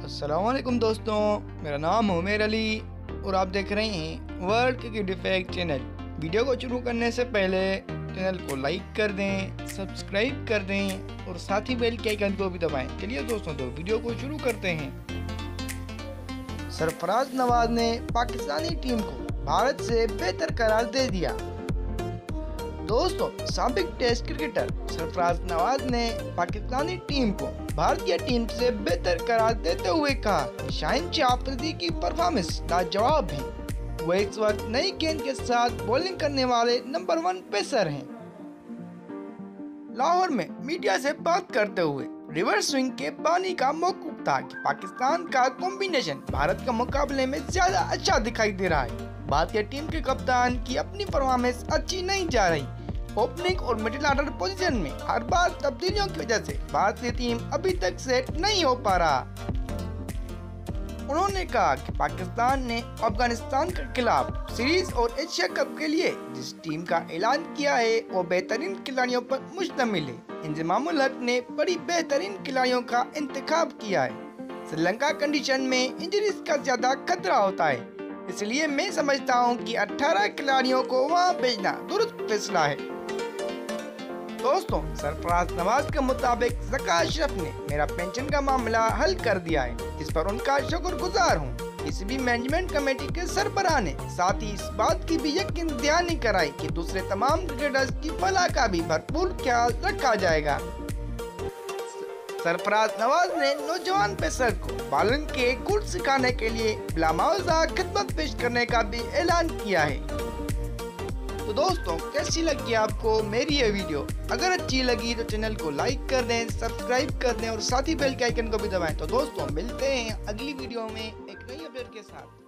अस्सलामुअलैकुम दोस्तों, मेरा नाम उमेर अली और आप देख रहे हैं world cricket effect channel. Video को शुरू करने से पहले चैनल को लाइक कर दें, सब्सक्राइब कर दें और साथ ही बेल के आइकन को भी दबाएं। चलिए दोस्तों, तो वीडियो को शुरू करते हैं। सरफराज नवाज ने पाकिस्तानी टीम को भारत से बेहतर करार दे दिया। दोस्तों, साबिक टेस्ट क्रिकेटर सरफराज नवाज ने पाकिस्तानी टीम को भारतीय टीम से बेहतर करार देते हुए कहा कि शाहीन शाह अफरीदी की परफॉर्मेंस लाजवाब है। वो इस वक्त नई गेंद के साथ बॉलिंग करने वाले नंबर 1 पेसर हैं। लाहौर में मीडिया से बात करते हुए रिवर्स स्विंग के बानी का मौकूफ था कि पाकिस्तान का कॉम्बिनेशन भारत के मुकाबले में ज्यादा अच्छा दिखाई दे रहा है। भारतीय टीम के कप्तान की अपनी परफॉर्मेंस अच्छी नहीं जा रही। ओपनिंग और मिडिल ऑर्डर पोजीशन में हर बार तब्दीलियों की वजह से भारतीय टीम अभी तक सेट नहीं हो पा रहा। उन्होंने कहा कि पाकिस्तान ने अफगानिस्तान के खिलाफ सीरीज और एशिया कप के लिए जिस टीम का ऐलान किया है वो बेहतरीन खिलाड़ियों पर मुश्तमिल है। इंजमामुल हक ने बड़ी बेहतरीन खिलाड़ियों का इंतखाब किया है। श्रीलंका कंडीशन में इंजरीज का ज्यादा खतरा होता है, इसलिए मैं समझता हूं कि 18 खिलाड़ियों को वहां भेजना दुरुस्त फैसला है। दोस्तों, सरफराज नवाज के मुताबिक ज़का अशरफ ने मेरा पेंशन का मामला हल कर दिया है, इस पर उनका शुक्रगुजार हूँ। पीसीबी मैनेजमेंट कमेटी के सरबराह ने साथ ही इस बात की भी यकीन दहानी कराई कि दूसरे तमाम क्रिकेटर्स की फलाह का भी भरपूर ख्याल रखा जाएगा। सरफराज नवाज ने नौजवान पेसर को बॉलिंग के गुर सिखाने के लिए बिलामुआवजा खिदमत पेश करने का भी ऐलान किया है। तो दोस्तों, कैसी लगी आपको मेरी ये वीडियो? अगर अच्छी लगी तो चैनल को लाइक कर दें, सब्सक्राइब कर दें और साथ ही बेल के आइकन को भी दबाएं। तो दोस्तों, मिलते हैं अगली वीडियो में एक नई अपडेट के साथ।